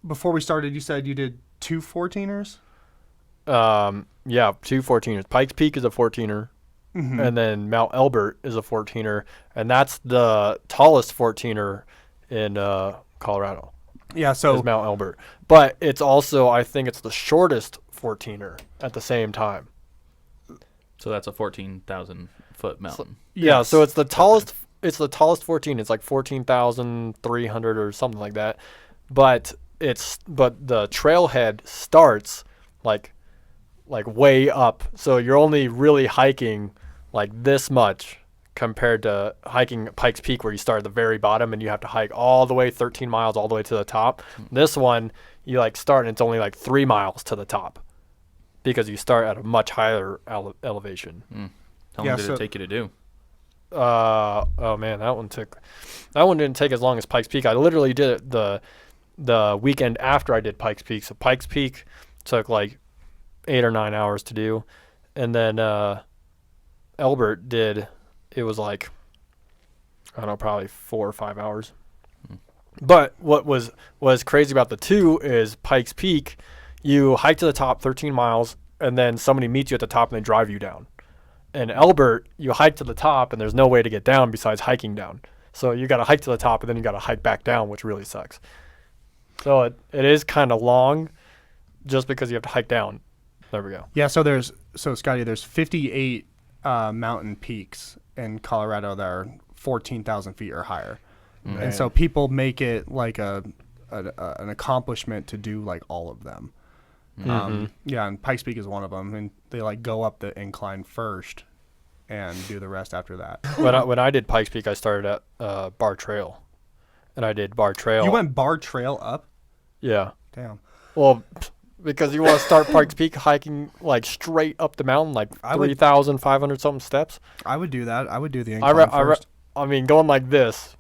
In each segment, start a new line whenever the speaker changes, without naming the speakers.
before we started, you said you did 2 14ers?
Yeah, 2 14ers. Pikes Peak is a 14er, and then Mount Elbert is a 14er, and that's the tallest 14er in Colorado.
Yeah, so
is Mount Elbert. But it's also, I think it's the shortest 14er at the same time.
So that's a 14,000 foot mountain.
Yeah, so it's the tallest. It's the tallest 14. It's like 14,300 or something like that. But the trailhead starts like way up. So you're only really hiking like this much compared to hiking Pikes Peak, where you start at the very bottom and you have to hike all the way 13 miles all the way to the top. This one, you like start and it's only like 3 miles to the top because you start at a much higher elevation.
How long did it take you to do?
Oh man, that one didn't take as long as Pikes Peak. I literally did it the weekend after I did Pikes Peak. So Pikes Peak took like 8 or 9 hours to do, and then Elbert it was like, I don't know, probably 4 or 5 hours. But what was crazy about the two is Pikes Peak, you hike to the top 13 miles, and then somebody meets you at the top and they drive you down. And Elbert, you hike to the top and there's no way to get down besides hiking down. So you got to hike to the top and then you got to hike back down, which really sucks. So it is kind of long just because you have to hike down. There we go.
Yeah, so Scotty, there's 58 mountain peaks in Colorado that are 14,000 feet or higher. Man. And so people make it like an accomplishment to do like all of them. Yeah, and Pikes Peak is one of them, and they like go up the incline first and do the rest after that.
When I did Pikes Peak, I started at Bar Trail, and I did Bar Trail.
You went Bar Trail up?
Yeah.
Damn.
Well, because you want to start Pikes Peak hiking like straight up the mountain, like 3,500 something steps.
I would do that. I would do the incline first.
I mean, going like this,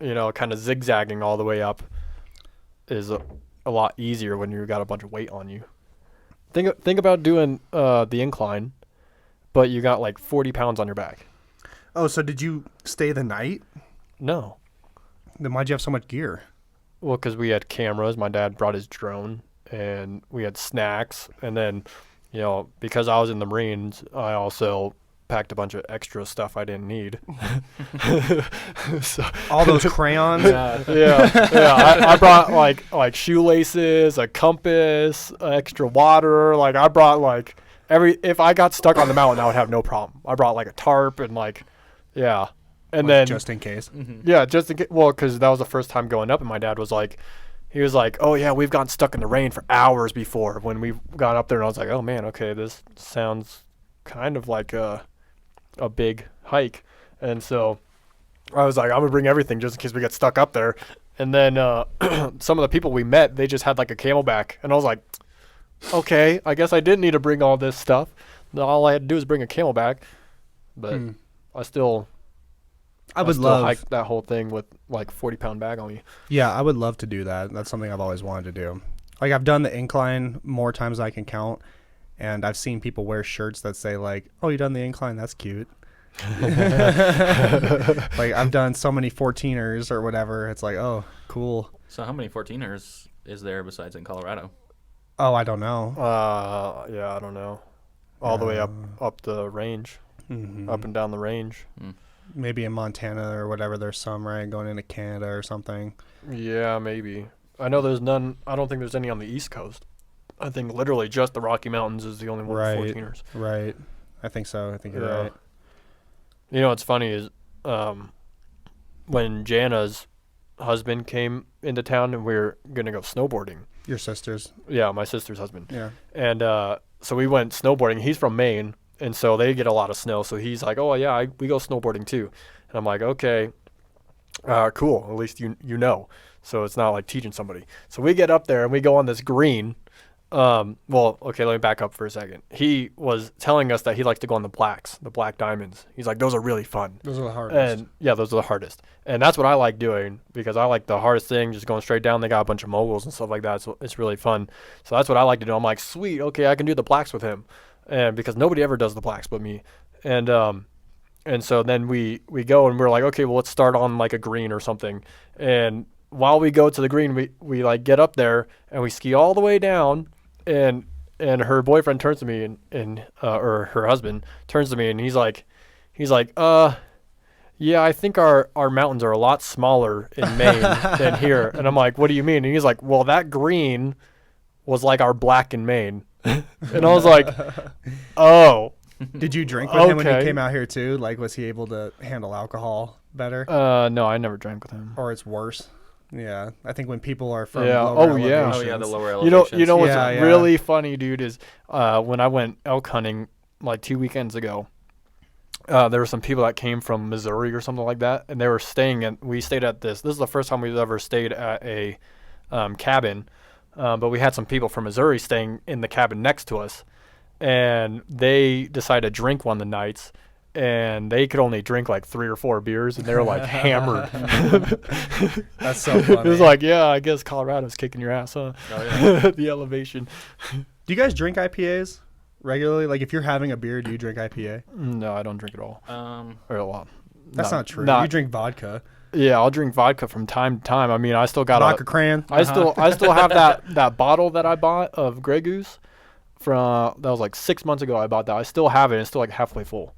kind of zigzagging all the way up is a lot easier when you've got a bunch of weight on you. Think about doing the incline, but you got like 40 pounds on your back.
Oh, so did you stay the night?
No.
Then why'd you have so much gear?
Well, because we had cameras. My dad brought his drone, and we had snacks. And then, because I was in the Marines, I also packed a bunch of extra stuff I didn't need.
So, all those crayons?
Yeah. I brought like shoelaces, a compass, extra water. Like I brought if I got stuck on the mountain, I would have no problem. I brought like a tarp and and then
just in case.
Yeah, just in case. Well, because that was the first time going up, and my dad was like, oh yeah, we've gotten stuck in the rain for hours before when we got up there, and I was like, oh man, okay, this sounds kind of like a big hike. And so I was like, I'm gonna bring everything just in case we get stuck up there. And then some of the people we met, they just had like a camelback, and I was like, okay, I guess I didn't need to bring all this stuff. All I had to do was bring a camelback. But I would love hike that whole thing with like 40-pound bag on me.
Yeah, I would love to do that. That's something I've always wanted to do. Like I've done the incline more times than I can count. And I've seen people wear shirts that say like, "Oh, you done the incline? That's cute." Like I've done so many 14ers or whatever. It's like, oh, cool.
So how many 14ers is there besides in Colorado?
Oh, I don't know.
Yeah, I don't know. All the way up the range, up and down the range.
Maybe in Montana or whatever. There's some, right, going into Canada or something.
Yeah, maybe. I know there's none. I don't think there's any on the East Coast. I think literally just the Rocky Mountains is the only one with 14ers.
Right. I think so. I think you're right.
What's funny is when Jana's husband came into town and we were going to go snowboarding.
Your sister's?
Yeah, my sister's husband.
Yeah.
And so we went snowboarding. He's from Maine, and so they get a lot of snow. So he's like, oh, yeah, we go snowboarding too. And I'm like, okay, cool. At least you know. So it's not like teaching somebody. So we get up there and we go on this green. Well, okay, let me back up for a second. He was telling us that he likes to go on the black diamonds. He's like, those are really fun.
Those are the hardest.
And yeah, those are the hardest. And that's what I like doing because I like the hardest thing, just going straight down. They got a bunch of moguls and stuff like that. So it's really fun. So that's what I like to do. I'm like, sweet. Okay. I can do the blacks with him. And because nobody ever does the blacks but me. And so then we go and we're like, okay, well, let's start on like a green or something. And while we go to the green, we like get up there and we ski all the way down, and her boyfriend turns to me or her husband turns to me and he's like, yeah, I think our mountains are a lot smaller in Maine than here. And I'm like, what do you mean? And he's like, well, that green was like our black in Maine. And I was like, oh.
Did you drink with him when he
Okay.
came out here too? Like, was he able to handle alcohol better?
No, I never drank with him.
Or it's worse? Yeah. I think when people are from
Yeah.
lower
Oh, yeah.
Oh yeah, the
elevations-
lower
You
elevations.
know what's
Yeah, yeah.
really funny, dude, is when I went elk hunting like 2 weekends ago, there were some people that came from Missouri or something like that, and they were we stayed at this is the first time we've ever stayed at a cabin, but we had some people from Missouri staying in the cabin next to us, and they decided to drink one of the nights, and they could only drink like 3 or 4 beers, and they were like hammered.
That's so funny.
It was like, yeah, I guess Colorado's kicking your ass, huh?
Oh, yeah.
The elevation.
Do you guys drink IPAs regularly? Like, if you're having a beer, do you drink IPA?
No, I don't drink at all. Or a lot.
That's not true. You drink vodka.
Yeah, I'll drink vodka from time to time. I mean, I still got
Vodka cran.
I still have that bottle that I bought of Grey Goose that was like 6 months ago. I bought that. I still have it. It's still like halfway full.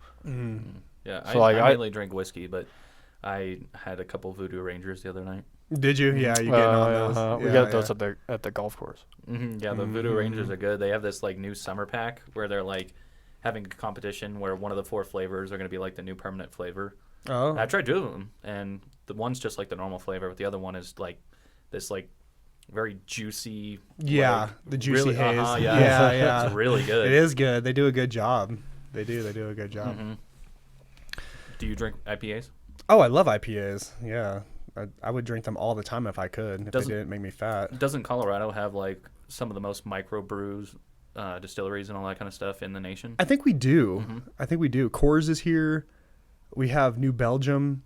Yeah,
So, like,
I
I-
mainly drink whiskey, but I had a couple Voodoo Rangers the other night.
Did you? Yeah, you getting on those.
We
Yeah,
got those
yeah.
at the golf course.
Yeah, the Voodoo Rangers are good. They have this like new summer pack where they're like having a competition where one of the 4 flavors are going to be like the new permanent flavor.
Oh.
I tried 2 of them, and the one's just like the normal flavor, but the other one is like this like very juicy.
Yeah,
like,
the juicy
really,
haze.
yeah,
Yeah,
it's,
yeah.
it's really good.
It is good. They do a good job. They do a good job.
Do you drink IPAs?
Oh, I love IPAs. Yeah. I would drink them all the time if I could, if
Doesn't-
they didn't make me fat.
Doesn't Colorado have like some of the most micro brews, distilleries, and all that kind of stuff in the nation?
I think we do. I think we do. Coors is here. We have New Belgium.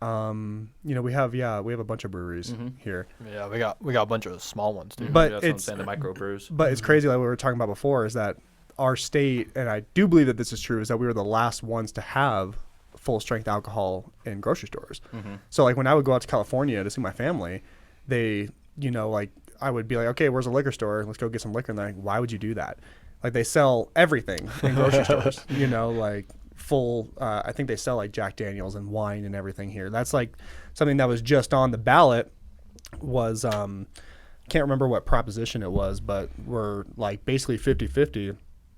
We have a bunch of breweries here.
Yeah, we got a bunch of small ones too.
But
That's what I'm
it's
saying, the micro brews.
but it's crazy, like what we were talking about before, is that our state, and I do believe that this is true, is that we were the last ones to have full strength alcohol in grocery stores. So like when I would go out to California to see my family, they, like I would be like, okay, where's a liquor store? Let's go get some liquor. And they're like, why would you do that? Like they sell everything in grocery stores, like full, I think they sell like Jack Daniels and wine and everything here. That's like something that was just on the ballot was, can't remember what proposition it was, but we're like basically 50-50,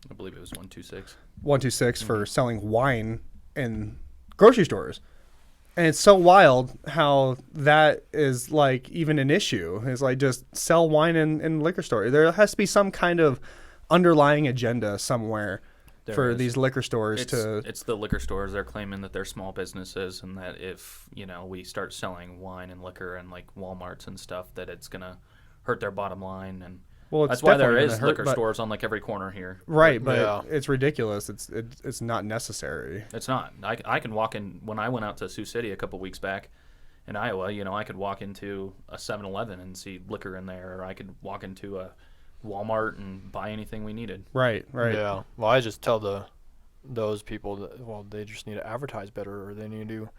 I believe it was 126.
126 for selling wine in grocery stores. And it's so wild how that is like even an issue. It's like just sell wine in liquor store. There has to be some kind of underlying agenda somewhere
There
for
is.
these liquor stores
It's the liquor stores. They're claiming that they're small businesses and that if, we start selling wine and liquor and like Walmarts and stuff, that it's going to hurt their bottom line. And
Well, it's
that's why there
definitely
is
gonna hurt,
liquor
but-
stores on like every corner here.
right, but
Yeah.
it's ridiculous. It's not necessary.
It's not. I can walk in, when I went out to Sioux City a couple weeks back in Iowa, I could walk into a 7-Eleven and see liquor in there, or I could walk into a Walmart and buy anything we needed.
Right.
Yeah. Well, I just tell those people that they just need to advertise better, or they need to do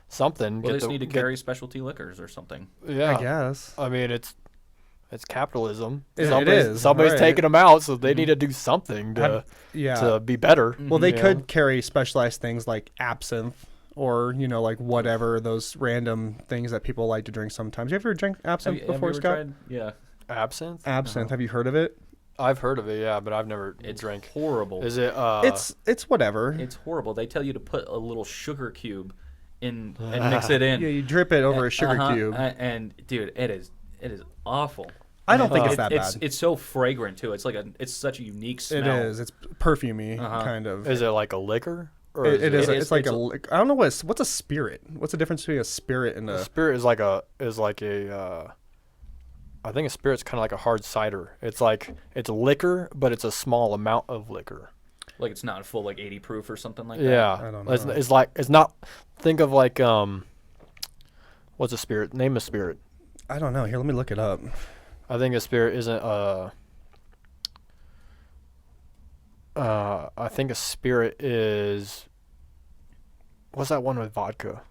something.
Well, they just need to carry specialty liquors or something.
Yeah.
I guess.
I mean, it's capitalism.
It
Somebody's,
is,
Somebody's
right.
taking them out, so they need to do something to
Yeah.
to be better.
Well, they
you
could
know?
carry specialized things like absinthe or, like whatever, those random things that people like to drink sometimes. You ever drink absinthe
Have you
before,
ever
Scott?
tried? Yeah.
Absinthe.
Absinthe. Have you heard of it?
I've heard of it, yeah, but I've never
It's
drank.
horrible.
Is it?
It's whatever.
It's horrible. They tell you to put a little sugar cube in and mix it in.
Yeah, you drip it over a sugar cube.
And dude, it is awful.
I don't think it's that
it's,
bad.
It's so fragrant too. It's such a unique smell.
It is. It's perfumey, kind of.
Is it like a liquor? Or
It is.
it
It's
is-
like
it's
I don't know what's a spirit. What's the difference between a spirit and
A
a?
spirit is like a. I think a spirit's kind of like a hard cider. It's liquor, but it's a small amount of liquor.
Like it's not full, like 80 proof or something like
Yeah,
I don't
It's,
know.
it's not. Think of like what's a spirit? Name a spirit.
I don't know. Here, let me look it up.
I think a spirit isn't I think a spirit is. What's that one with vodka?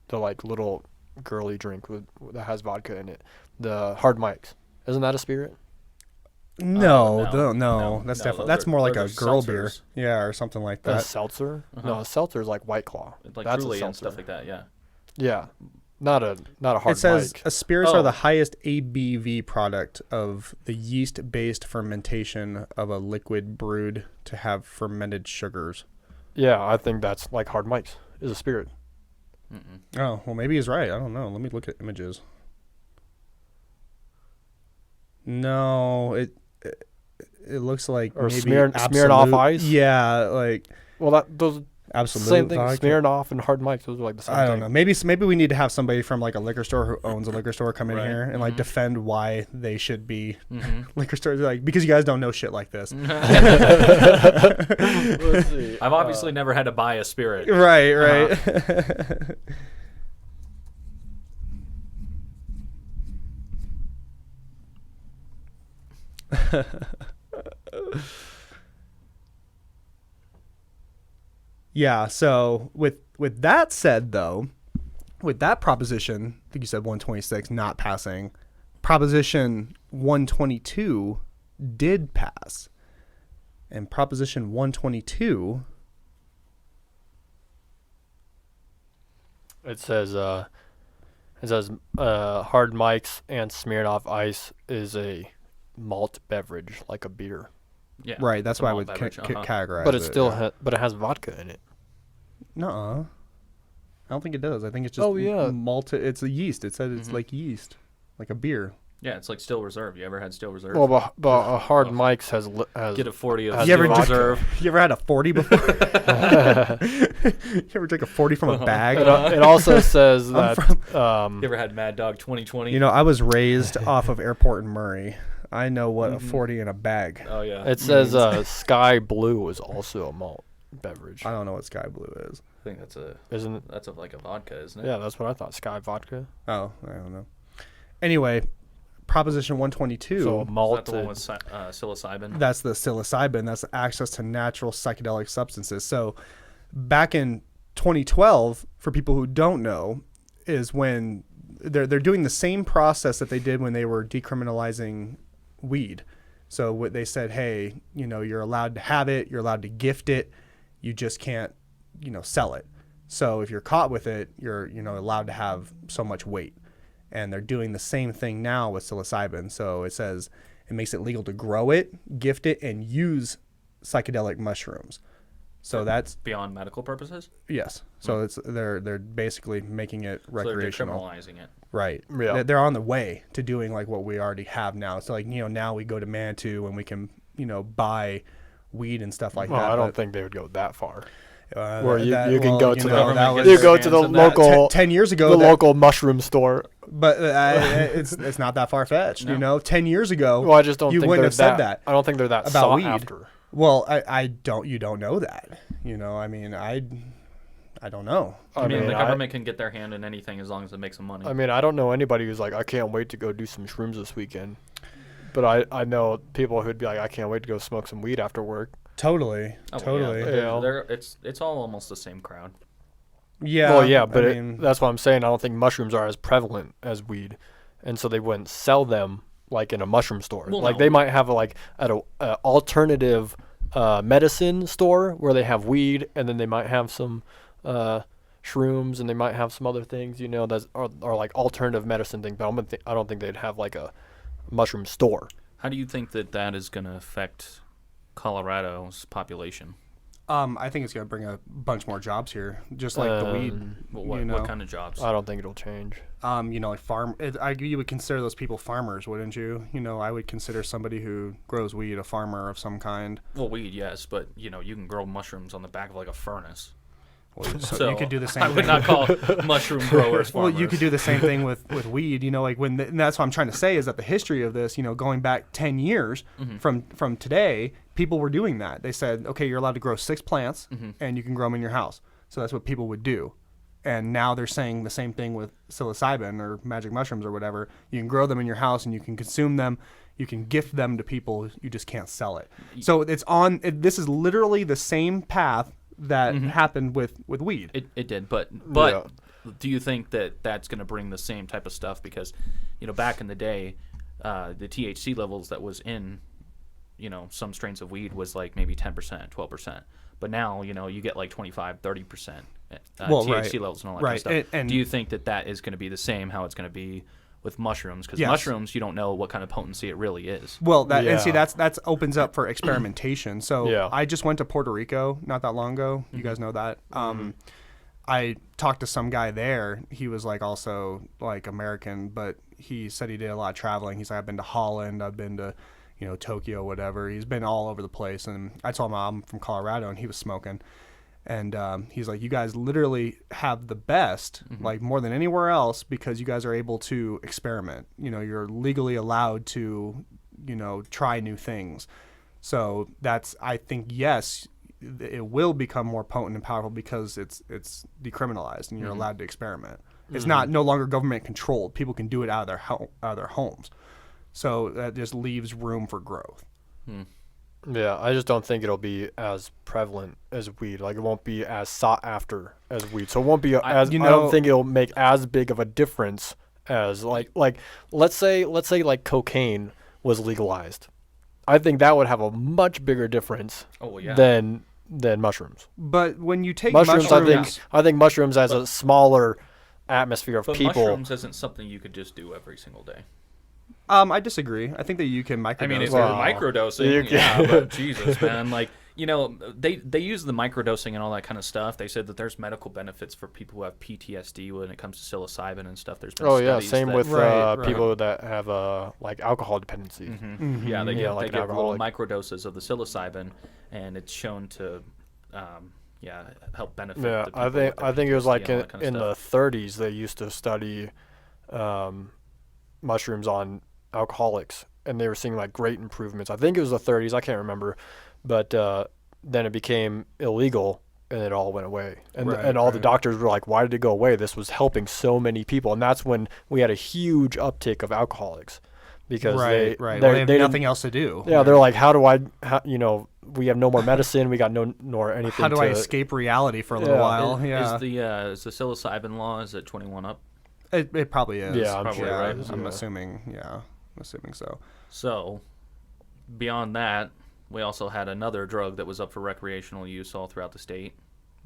The like little girly drink that has vodka in it. The Hard Mike's. Isn't that a spirit?
No,
no,
that's
no,
definitely
those
that's
are-
more like a
those are
girl beer,
seltzers.
yeah, or something like
A
that.
seltzer?
Uh-huh.
No, a seltzer is like White Claw.
Like
That's a
Truly and
seltzer.
stuff like that. Yeah.
Yeah, not a Hard
It says
Mike.
spirits are
Oh.
the highest ABV product of the yeast-based fermentation of a liquid brewed to have fermented sugars.
Yeah, I think that's like Hard Mike's is a spirit.
Mm-mm.
Oh, well, maybe he's right. I don't know. Let me look at images. No, it looks like
Or
maybe
Smirnoff
Absolute-
Ice?
Yeah, like
Well, those
Absolute
same thing.
vodka.
Smirnoff and Hard Mike's, those are like the same
I don't
thing.
know. Maybe we need to have somebody from like a liquor store who owns a liquor store come in
Right.
here and like
Mhm.
defend why they should be
Mm-hmm.
liquor stores. Like because you guys don't know shit like this.
Let's see.
I've obviously never had to buy a spirit.
Right, right. Yeah, so with that said though, with that proposition, I think you said 126 not passing, proposition 122 did pass. And proposition 122
It says Hard Mike's and Smirnoff Ice is a malt beverage like a beer,
Yeah.
right, that's
it's a
why I
malt
would
beverage,
categorize
but
it.
it still
yeah.
but it has vodka in it.
Nuh-uh. I don't think it does. I think it's just
Oh, yeah.
malted. It's a yeast. It said it's
Mhm.
like yeast, like a beer.
Yeah, it's like Still Reserve. You ever had Still Reserve?
Well, but a Hard
Oh.
Mike's has
Get a 40 of
Has
You ever
Still
just-
Reserve.
You ever had a 40 before? You ever take a 40 from a bag?
it also says
I'm
that
You ever had Mad Dog 2020?
You know, I was raised off of Airport in Murray. I know what a
Mhm.
40 in a bag.
Oh yeah.
it says Sky Blue is also a malt beverage.
I don't know what Sky Blue is.
I think that's
Isn't it?
like a vodka, isn't it?
Yeah, that's what I thought. Sky vodka.
Oh, I don't know. Anyway, Proposition 122.
So a
Is
malt.
that the one with psilocybin?
That's the psilocybin. That's access to natural psychedelic substances. So back in 2012, for people who don't know, is when they're doing the same process that they did when they were decriminalizing weed. So what they said, hey, you know, you're allowed to have it, you're allowed to gift it, you just can't, you know, sell it. So if you're caught with it, you're, you know, allowed to have so much weight. And they're doing the same thing now with psilocybin. So it says it makes it legal to grow it, gift it, and use psychedelic mushrooms. So that's
Beyond medical purposes.
yes. So it's they're basically making it
So they're
recreational.
decriminalizing it.
Right.
Yeah.
They're on the way to doing like what we already have now. So like, you know, now we go to Manitou and we can, you know, buy weed and stuff like
Well,
that.
I don't
but,
think they would go that far.
that-
Where you can
well,
go
you
to
know,
government
that
gets
was-
You go to the
hands in that.
local
10 years ago,
the
that-
local mushroom store.
but it's not that far fetched.
No.
You know, 10 years ago,
Well, I just don't
you
think
wouldn't
they're
have said that
I don't think they're that
about
sought
weed.
after.
Well, you don't know that. You know, I mean, I don't know.
I mean, the
I-
government can get their hand in anything as long as it makes them money.
I mean, I don't know anybody who's like, I can't wait to go do some shrooms this weekend. But I know people who'd be like, I can't wait to go smoke some weed after work.
Totally.
Oh,
totally.
Yeah.
Yeah.
It's all almost the same crowd.
Yeah.
Well, yeah, but
I mean,
that's what I'm saying. I don't think mushrooms are as prevalent as weed, and so they wouldn't sell them like in a mushroom store.
Well,
like
no.
they might have like at a alternative medicine store where they have weed, and then they might have some shrooms, and they might have some other things, you know, that are like alternative medicine things. But I don't think they'd have like a mushroom store.
How do you think that is going to affect Colorado's population?
I think it's gonna bring a bunch more jobs here, just like the weed.
Well,
you know,
what kind of jobs?
I don't think it'll change.
you know, like you would consider those people farmers, wouldn't you? You know, I would consider somebody who grows weed a farmer of some kind.
Well, weed, yes, but you know, you can grow mushrooms on the back of like a furnace.
Well,
So
you could do the same
I
thing.
would not call mushroom growers
Well,
farmers.
you could do the same thing with weed. You know, like and that's what I'm trying to say is that the history of this, you know, going back 10 years
Mm-hmm.
from today, people were doing that. They said, okay, you're allowed to grow 6 plants
Mm-hmm.
and you can grow them in your house. So that's what people would do. And now they're saying the same thing with psilocybin or magic mushrooms or whatever. You can grow them in your house and you can consume them. You can gift them to people. You just can't sell it. So this is literally the same path that happened with weed.
It did, but
Yeah.
do you think that that's going to bring the same type of stuff? Because, back in the day, the THC levels that was in, some strains of weed was like maybe 10%, 12%. But now, you get like 25, 30% THC levels and all that kind of stuff.
And
do you think that is going to be the same, how it's going to be with mushrooms? Because
Yes.
mushrooms, you don't know what kind of potency it really is.
Well,
Yeah.
and see, that's opens up for experimentation. So
Yeah.
I just went to Puerto Rico not that long ago. You guys know that. I talked to some guy there. He was like also like American, but he said he did a lot of traveling. He's like, I've been to Holland, I've been to, Tokyo, whatever. He's been all over the place. And I told him I'm from Colorado, and he was smoking. And he's like, you guys literally have the best, like more than anywhere else, because you guys are able to experiment. You're legally allowed to, try new things. So I think, yes, it will become more potent and powerful because it's decriminalized and you're allowed to experiment. It's not no longer government controlled. People can do it out of their homes. So that just leaves room for growth.
Yeah, I just don't think it'll be as prevalent as weed. Like, it won't be as sought after as weed. So it won't be I don't think it'll make as big of a difference as like let's say like cocaine was legalized. I think that would have a much bigger difference than mushrooms.
But when you take
mushrooms, I think mushrooms as a smaller atmosphere of people.
Mushrooms isn't something you could just do every single day.
I disagree. I think that you can microdose.
I mean, if you're microdosing, but Jesus, man, like, they use the microdosing and all that kind of stuff. They said that there's medical benefits for people who have PTSD when it comes to psilocybin and stuff. There's been studies
same
that,
with people that have like alcohol dependency.
Yeah, they
like
get little
alcoholic.
microdoses of the psilocybin, and it's shown to help benefit.
Yeah,
the people
I
with the
think it was
PTSD
like
and all that kind of
in the
stuff.
30s they used to study mushrooms on alcoholics, and they were seeing like great improvements. I think it was the 30s, I can't remember, but then it became illegal and it all went away. And all the doctors were like, why did it go away? This was helping so many people. And that's when we had a huge uptick of alcoholics because they
have nothing else to do.
Yeah, they're like, we have no more medicine, we got no more anything.
How do I escape reality for a little while? Yeah.
Is the psilocybin law, is it 21 up?
It probably is.
Yeah, I'm
probably
sure.
right.
I'm assuming. Yeah, I'm assuming so.
So, beyond that, we also had another drug that was up for recreational use all throughout the state,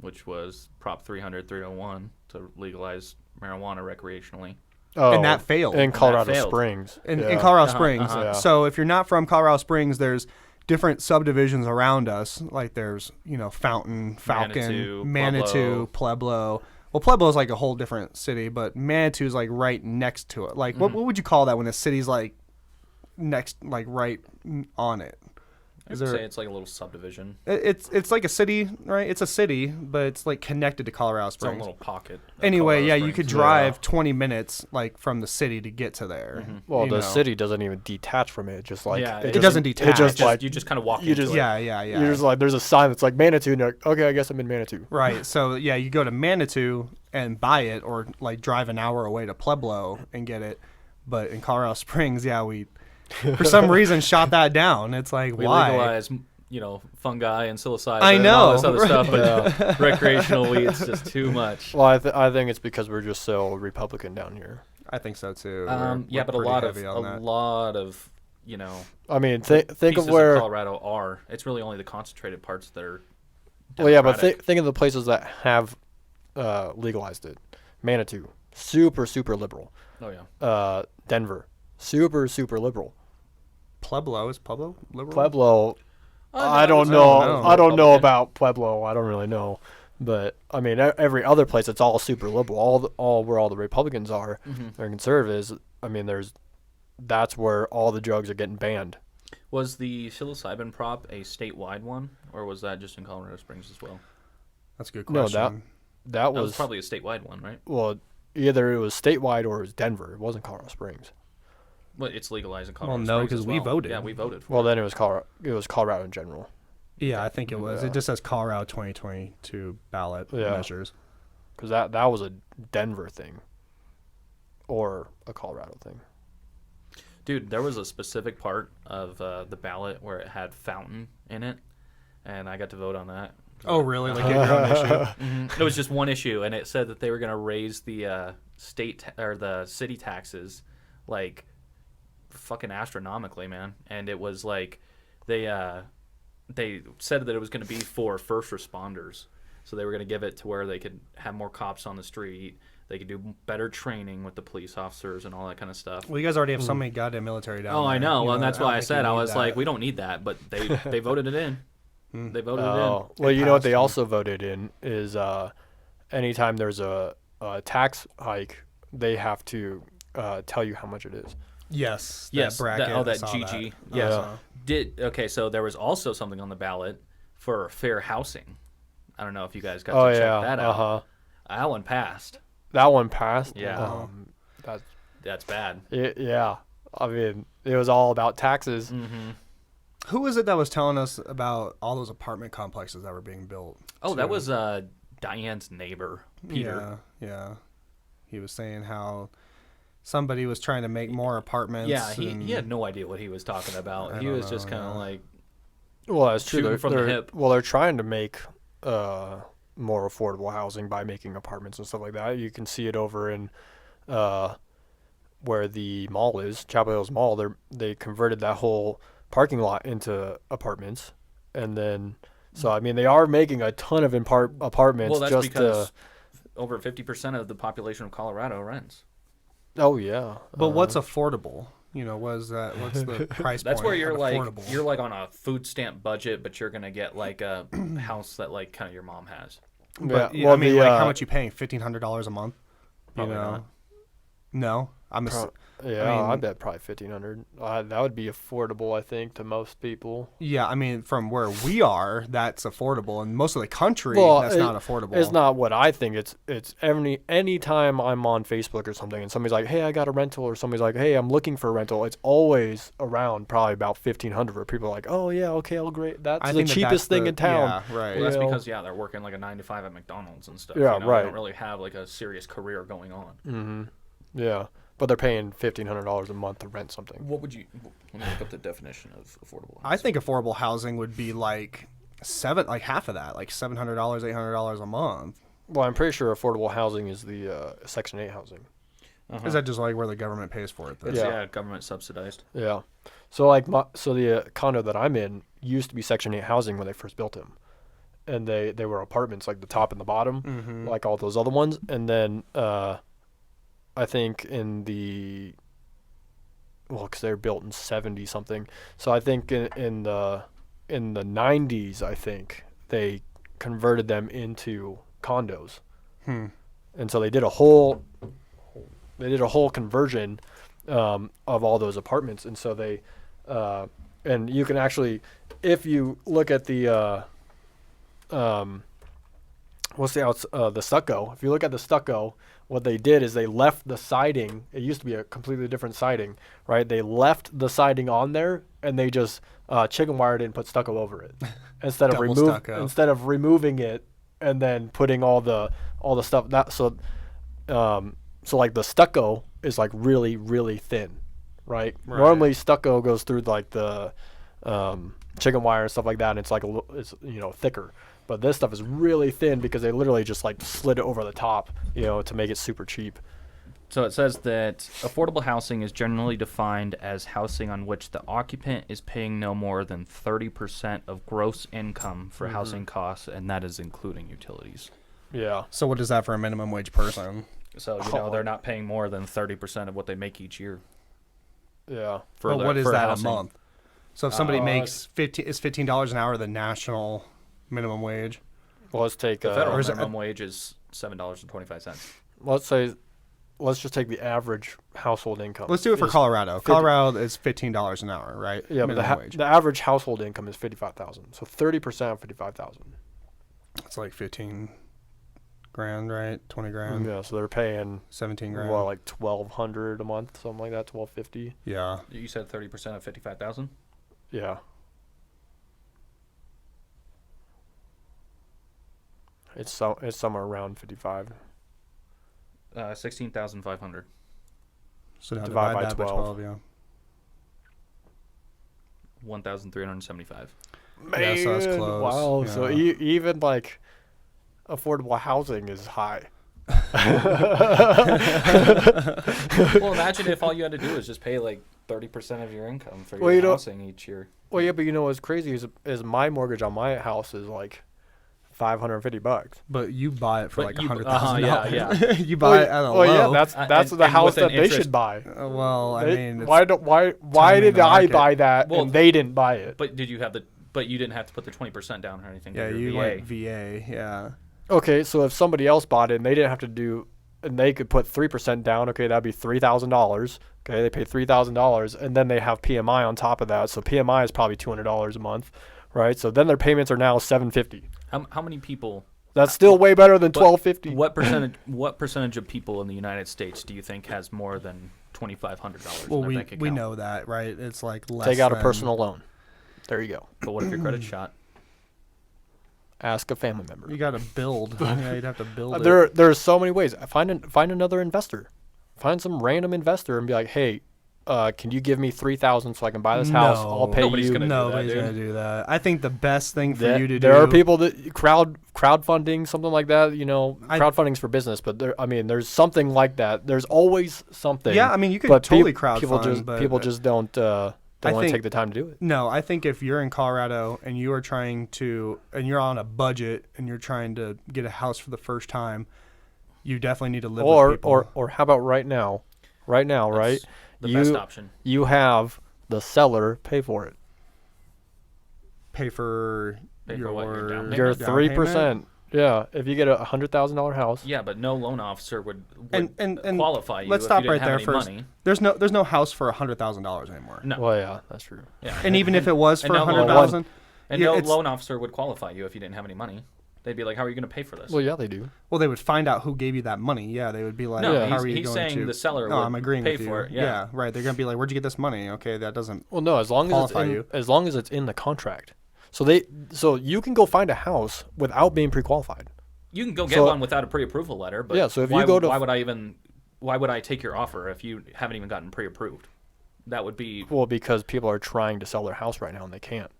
which was Prop 301 to legalize marijuana recreationally.
Oh,
and that failed.
in Colorado
failed.
Springs.
In Colorado Springs.
Yeah.
So if you're not from Colorado Springs, there's different subdivisions around us. Like there's, Fountain, Falcon, Manitou, Pueblo. Well, Pueblo is like a whole different city, but Manitou is like right next to it. Like, what would you call that when a city's like next, like right on it?
I would say it's like a little subdivision.
It's like a city, right? It's a city, but it's like connected to Colorado
It's a
Springs.
little pocket.
Anyway,
Colorado
you
Springs.
could drive 20 minutes like from the city to get to there.
Well, the city doesn't even detach from it. Just like
Yeah,
it doesn't detach.
It just like
you just kind of walk
you
into
just-
it.
Yeah.
you're just like there's a sign that's like Manitou, and you're like, okay, I guess I'm in Manitou.
Right. So yeah, you go to Manitou and buy it, or like drive an hour away to Pueblo and get it. But in Colorado Springs, yeah, we for some reason shot that down. It's like,
We
why?
legalize, fungi and psilocybin
I
and all
know,
this other
right.
stuff, but recreational weed's just too much.
Well, I think it's because we're just so Republican down here.
I think so too.
Yeah, but a
pretty
lot
heavy on that.
of
I mean, think
pieces
of where.
Colorado are. It's really only the concentrated parts that are.
Well, yeah, but
democratic.
think of the places that have legalized it. Manitou, super liberal.
Oh yeah.
Denver, super liberal.
Pueblo is Pueblo liberal.
Pueblo, I don't
know.
know. I don't know about Pueblo. I don't really know. But I mean, every other place, it's all super liberal. All where all the Republicans are, they're conservatives. I mean, that's where all the drugs are getting banned.
Was the psilocybin prop a statewide one, or was that just in Colorado Springs as well?
That's a good
No,
question.
that
That was
was
probably a statewide one, right?
well, either it was statewide or it was Denver. It wasn't Colorado Springs.
Well, it's legalized in Colorado
Well, no,
Springs
'cause
as
we
well.
voted.
Yeah, we voted for
Well,
it.
then it was Colorado. It was Colorado in general.
Yeah, I think it was.
Yeah.
It just says Colorado 2022 ballot measures.
Because that was a Denver thing, or a Colorado thing.
Dude, there was a specific part of the ballot where it had fountain in it, and I got to vote on that.
Oh, really? Like your own issue?
It was just one issue, and it said that they were going to raise the or the city taxes, like, fucking astronomically, man. And it was like they said that it was going to be for first responders, so they were going to give it to where they could have more cops on the street. They could do better training with the police officers and all that kind of stuff.
Well, you guys already have so many goddamn military down there.
Oh, I know.
You
And that's why I
don't
said,
think
I
you
was
need
like,
that.
we don't need that, but they voted it in. They voted it in.
Well, you know what they also voted in is anytime there's a tax hike, they have to tell you how much it is.
Yes.
Yes.
That bracket.
That
I saw
GG.
that.
Yes. Okay, so there was also something on the ballot for fair housing. I don't know if you guys got to check that out. That one passed.
That one passed?
Yeah. That's bad.
Yeah. I mean, it was all about taxes.
Mm-hmm.
Who was it that was telling us about all those apartment complexes that were being built?
Oh, that was Diane's neighbor, Peter.
Yeah. He was saying how somebody was trying to make more apartments.
Yeah, he had no idea what he was talking about. He was just kind of like,
well, that's true.
shooting from the hip.
Well, they're trying to make more affordable housing by making apartments and stuff like that. You can see it over in where the mall is, Chapel Hills Mall. They converted that whole parking lot into apartments, and then so I mean they are making a ton of apartments.
Well, that's
just
because over 50% of the population of Colorado rents.
Oh yeah,
But what's affordable? What's the price
That's
point
where you're
of
like
affordable?
you're like on a food stamp budget, but you're gonna get like a house that like kind of your mom has.
But
yeah, well,
I mean, like, how much you paying? $1,500 a month?
Probably not.
No,
I bet probably $1,500. That would be affordable, I think, to most people.
Yeah, I mean, from where we are, that's affordable, and most of the country, that's not affordable.
It's not what I think. It's any time I'm on Facebook or something, and somebody's like, "Hey, I got a rental," or somebody's like, "Hey, I'm looking for a rental." It's always around probably about $1,500. Where people are like, "Oh yeah, okay, I'll great. That's the cheapest thing in town."
Yeah, right.
Well, that's because they're working like a 9 to 5 at McDonald's and stuff.
Yeah, right.
They don't really have like a serious career going on.
Mm-hmm. Yeah, but they're paying $1,500 a month to rent something.
What would you? Let me look up the definition of affordable housing.
I think affordable housing would be like half of that, like $700, $800 a month.
Well, I'm pretty sure affordable housing is the Section 8 housing.
Is that just like where the government pays for it?
It's, government subsidized.
Yeah. So like the condo that I'm in used to be Section 8 housing when they first built them. And they were apartments, like the top and the bottom, like all those other ones. And then I think because they were built in 70 something. So I think in the 90s, I think they converted them into condos. And so they did a whole conversion of all those apartments. And so they and you can actually, if you look at the the stucco. If you look at the stucco, what they did is they left the siding. It used to be a completely different siding, right? They left the siding on there, and they just chicken wired it and put stucco over it instead of removing it and then putting all the stuff that so like the stucco is like really really thin, right? Normally stucco goes through like the chicken wire and stuff like that, and it's like it's thicker. But this stuff is really thin because they literally just like slid it over the top, to make it super cheap.
So it says that affordable housing is generally defined as housing on which the occupant is paying no more than 30% of gross income for housing costs, and that is including utilities.
Yeah.
So what is that for a minimum wage person?
So, they're not paying more than 30% of what they make each year.
Yeah.
But what is that
housing.
a month? So if somebody makes $15 an hour the national minimum wage?
Well, let's take
the federal minimum wage is $7.25.
Let's just take the average household income.
Let's do it for Colorado. Colorado is $15 an hour, right?
Yeah, but the average household income is $55,000. So 30% of $55,000.
It's like 15 grand, right? 20 grand.
Yeah, so they're paying
17 grand.
Well, like $1,200 a month, something like that, $1,250.
Yeah.
You said 30% of 55,000?
Yeah. It's somewhere around 55.
16,500.
So now
divide by
that
12.
Yeah.
1,375.
Yeah, so that's close.
Wow.
Yeah.
So even like affordable housing is high.
Well, imagine if all you had to do was just pay like 30% of your income for
Well,
your
you know-
housing each year.
Well, yeah, but you know what's crazy is my mortgage on my house is like $550.
But you buy it for
But
like
you-
$100,000.
yeah.
You buy it at a
Well, yeah,
low.
that's
And-
the
and
house
with an
that they
interest-
should buy.
Well, I mean, it's
why
timing
did
the
I
market.
buy that
Well,
and they didn't buy it?
But did you have the? But you didn't have to put the 20% down or anything.
yeah,
to
you
your
went
VA.
VA. Yeah.
Okay, so if somebody else bought it and they didn't have to do, and they could put 3% down, okay, that'd be $3,000. Okay, they paid $3,000, and then they have PMI on top of that. So PMI is probably $200 a month, right? So then their payments are now $750.
How many people?
That's still way better than $1,250.
What percentage? What percentage of people in the United States do you think has more than $2,500
Well,
in their
we
bank account?
we know that, right? It's like less.
Take out a
than-
personal loan. There you go.
But what if your credit's shot?
Ask a family member.
You got to build. Yeah, you'd have to build it.
There's so many ways. Find another investor. Find some random investor and be like, hey, can you give me $3,000 so I can buy this house? I'll pay
Nobody's
you.
gonna do that,
Nobody's
dude.
gonna do that. I think the best thing for you to do.
There are people that crowdfunding, something like that. You know,
I-
crowdfunding's for business, but there's something like that. There's always something.
Yeah, I mean, you could
but
totally
people
crowdfund.
just don't want to
think-
take the time to do it.
No, I think if you're in Colorado and you are trying to, and you're on a budget and you're trying to get a house for the first time, you definitely need to live with people.
Or how about right now? Right now, right?
That's the best option.
You have the seller pay for it.
pay for
Pay for what, your down payment?
Your
down
3%.
payment?
Yeah, if you get a $100,000 house.
Yeah, but no loan officer would
And
qualify you.
let's
if
stop
you didn't
right
have
there
any
first.
Money.
There's no house for $100,000 anymore.
No.
Well, yeah, that's true.
Yeah.
And even if it was
And
for
no loan-
$100,000,
And
yeah,
no
it's-
loan officer would qualify you if you didn't have any money. They'd be like, "How are you going to pay for this?"
Well, yeah, they do.
well, they would find out who gave you that money. Yeah, they would be like,
No,
Yeah.
how are you
he's
going
saying
to?
the seller
No,
would
I'm agreeing
pay
with you.
for it. Yeah.
right. They're gonna be like, where'd you get this money? Okay, that doesn't.
Well, no, as long
Qualify
as
you.
as long as it's in the contract. So you can go find a house without being pre-qualified.
You can go get
So-
one without a pre-approval letter, but
Yeah, so if you
why,
go to-
why would I take your offer if you haven't even gotten pre-approved? That would be
Well, because people are trying to sell their house right now and they can't.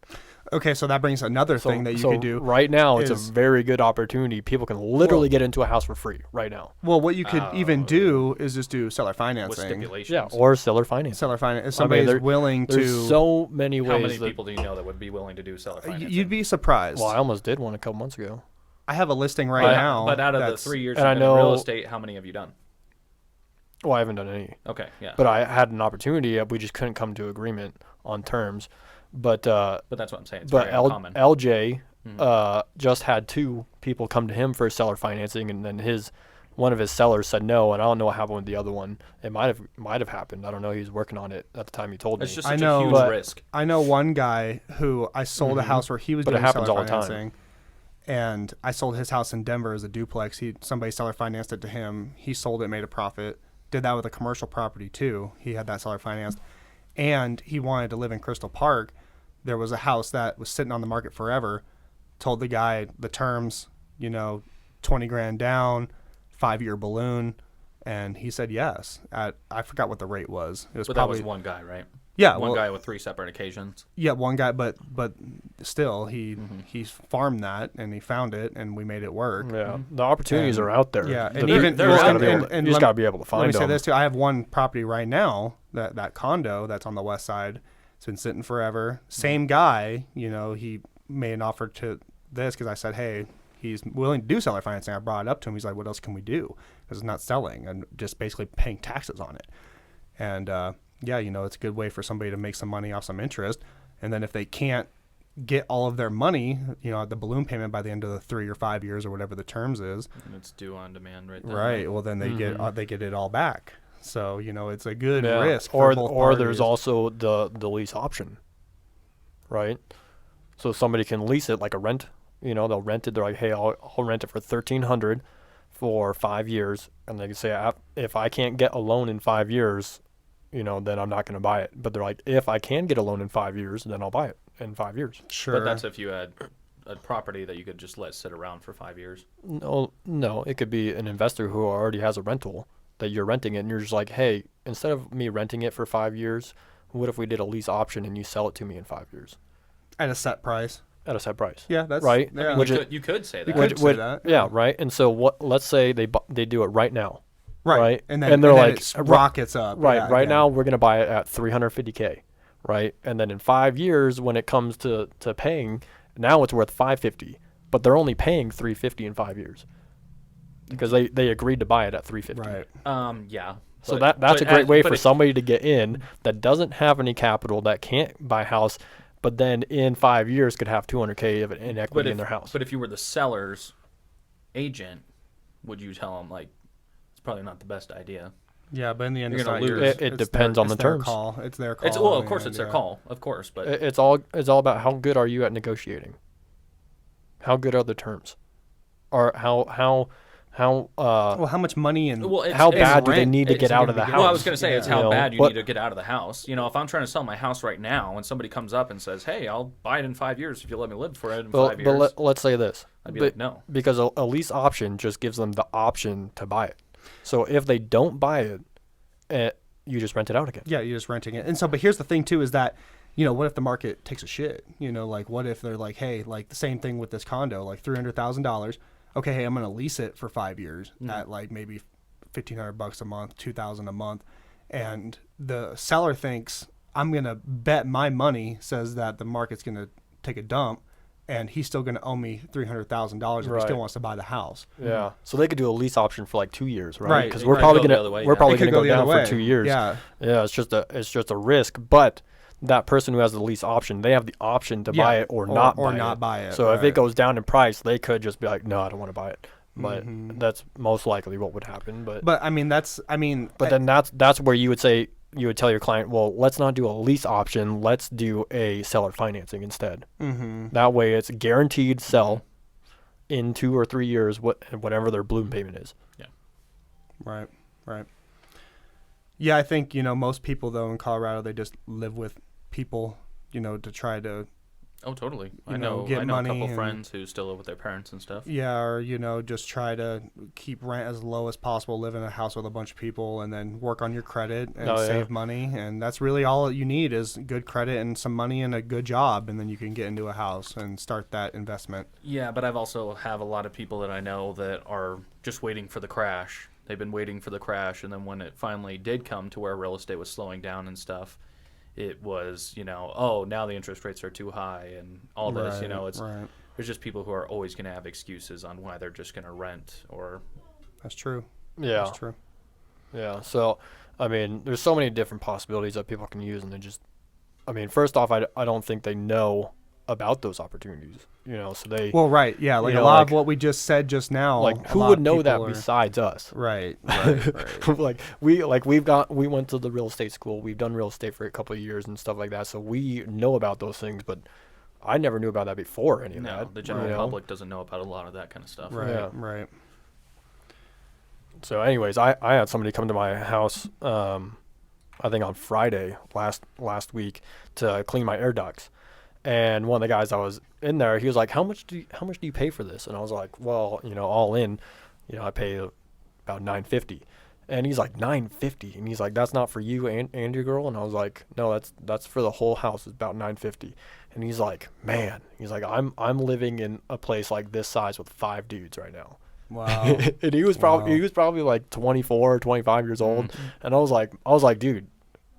Okay, so that brings another
So,
thing that you
so
could do.
right now, it's
is-
a very good opportunity. People can literally get into a house for free right now.
Well, what you could even do is just do seller
with
financing.
stipulations.
Yeah, or seller finance.
Seller finance. If
I mean,
somebody's
there-
willing
There's
to,
so many ways.
How many
that-
people do you know that would be willing to do seller financing?
you'd be surprised.
Well, I almost did one a couple months ago.
I have a listing right
but,
now.
but out of the
that's-
3 years
and
you've
I
been in real
know-
estate, how many have you done?
Well, I haven't done any.
Okay, yeah.
But I had an opportunity. We just couldn't come to agreement on terms. But
But that's what I'm saying. It's
but
very uncommon.
LJ just had two people come to him for seller financing, and then one of his sellers said no, and I don't know what happened with the other one. It might have happened. I don't know. He was working on it at the time he told
It's
me.
just
I
such
know,
a huge
but-
risk.
I know one guy who I sold a house where he was
But it
doing
happens
seller
all the time.
financing, and I sold his house in Denver as a duplex. Somebody seller financed it to him. He sold it, made a profit. Did that with a commercial property too. He had that seller financed, and he wanted to live in Crystal Park. There was a house that was sitting on the market forever. Told the guy the terms, 20 grand down, 5-year balloon, and he said yes. I forgot what the rate was. It was
But that
probably
was one guy, right?
yeah,
One
well,
guy with 3 separate occasions.
yeah, one guy, but still, he farmed that and he found it and we made it work.
Yeah, the opportunities
And-
are out there.
yeah,
The
and
big-
even-
you just
they're
gotta
out
be able
there.
to-
And
you just
let-
gotta be able to
Let
find
me say
them.
this too: I have one property right now that condo that's on the west side. It's been sitting forever. Same guy, he made an offer to this because I said, hey, he's willing to do seller financing. I brought it up to him. He's like, what else can we do? Because it's not selling and just basically paying taxes on it. And yeah, it's a good way for somebody to make some money off some interest. And then if they can't get all of their money, the balloon payment by the end of the 3 or 5 years or whatever the terms is,
And it's due on demand right there.
right? Well, then they get it all back. So it's a good
Yeah.
risk. For
Or
both
there's
parties.
also the lease option, right? So somebody can lease it like a rent. They'll rent it. They're like, hey, I'll rent it for $1,300 for 5 years, and they can say, if I can't get a loan in 5 years, then I'm not going to buy it. But they're like, if I can get a loan in 5 years, then I'll buy it in 5 years.
Sure.
But that's if you had a property that you could just let sit around for 5 years.
No, it could be an investor who already has a rental that you're renting it, and you're just like, hey, instead of me renting it for 5 years, what if we did a lease option and you sell it to me in 5 years?
at a set price.
at a set price.
Yeah, that's
right.
Yeah.
I mean,
Which
you could say that.
You could say that.
Yeah, right. And so let's say they do it right now. Right.
And then
they're
then
like
it rockets up.
Right.
Yeah,
right
again.
now we're gonna buy it at $350K. Right. And then in 5 years, when it comes to paying, now it's worth $550, but they're only paying $350 in 5 years because they agreed to buy it at $350.
Right.
Yeah.
So
but-
that's a
but
great
as-
way
but
for
if-
somebody to get in that doesn't have any capital, that can't buy a house, but then in 5 years could have $200K of in equity in their house.
But if you were the seller's agent, would you tell them like it's probably not the best idea?
Yeah, but in the end,
You're
it's
gonna
not
lose.
yours.
It
It's
depends on the
it's their
terms.
Call. It's their call.
It's well, of
in
course,
the
it's
end,
their
yeah.
call, of course, but
It's all about how good are you at negotiating. How good are the terms, or how
Well, how much money and
well,
how
it's
bad do they
rent
need to
is
get out
gonna
of the
be
house?
Well, I was going to say it's
Yeah.
how
You know,
bad you
but-
need to get out of the house. You know, if I'm trying to sell my house right now and somebody comes up and says, "Hey, I'll buy it in 5 years if you let me live for it in 5 years,"
But let's say this.
I'd be
But-
like, "No."
Because a lease option just gives them the option to buy it. So if they don't buy it, you just rent it out again.
Yeah, you're just renting it. And so, but here's the thing too, is that, what if the market takes a shit? Like what if they're like, hey, like the same thing with this condo, like $300,000. Okay, hey, I'm gonna lease it for 5 years at like maybe $1,500 a month, $2,000 a month, and the seller thinks I'm gonna bet my money says that the market's gonna take a dump, and he's still gonna owe me $300,000 if he still
Right.
wants to buy the house.
Yeah. So they could do a lease option for like 2 years, right?
Right.
Because
It
we're
could
probably
go the
gonna
other way,
we're
yeah.
probably
It could
gonna go
the other
down
way.
for 2 years.
Yeah.
Yeah. It's just a risk, but that person who has the lease option, they have the option to buy it or not buy it. So if
right.
it goes down in price, they could just be like, no, I don't want to buy it. But
Mhm.
that's most likely what would happen. But
But I mean,
then that's where you would tell your client, well, let's not do a lease option. Let's do a seller financing instead.
Mm-hmm.
That way, it's guaranteed sell in 2 or 3 years, whatever their balloon payment is.
Right, right. Yeah, I think, most people, though, in Colorado, they just live with people, to try to,
Oh, totally.
You
I
know,
know.
get
I know a
money
couple
and-
friends who still live with their parents and stuff.
yeah, or, just try to keep rent as low as possible, live in a house with a bunch of people, and then work on your credit and
Oh, yeah.
save money. And that's really all you need is good credit and some money and a good job, and then you can get into a house and start that investment.
Yeah, but I've also have a lot of people that I know that are just waiting for the crash. They've been waiting for the crash, and then when it finally did come to where real estate was slowing down and stuff, it was, oh, now the interest rates are too high and all this, it's
Right.
there's just people who are always going to have excuses on why they're just going to rent or
That's true.
Yeah.
That's true.
Yeah. So, I mean, there's so many different possibilities that people can use, and they just, first off, I don't think they know about those opportunities, so they,
Well, right, yeah, like a lot of what we just said just now.
like,
a
who
lot
would
of
know that
people are-
besides us?
Right, right.
we went to the real estate school. We've done real estate for a couple of years and stuff like that. So we know about those things, but I never knew about that before any of
no,
that.
the general
you know?
public doesn't know about a lot of that kind of stuff.
Right,
Yeah.
right.
So anyways, I had somebody come to my house, I think on Friday last week to clean my air ducts. And one of the guys I was in there, he was like, how much do you pay for this? And I was like, well, all in, I pay about $950. And he's like, $950? And he's like, that's not for you and your girl? And I was like, no, that's for the whole house. It's about $950. And he's like, man, I'm living in a place like this size with 5 dudes right now.
Wow.
And he was probably like 24 or 25 years old. And I was like, dude.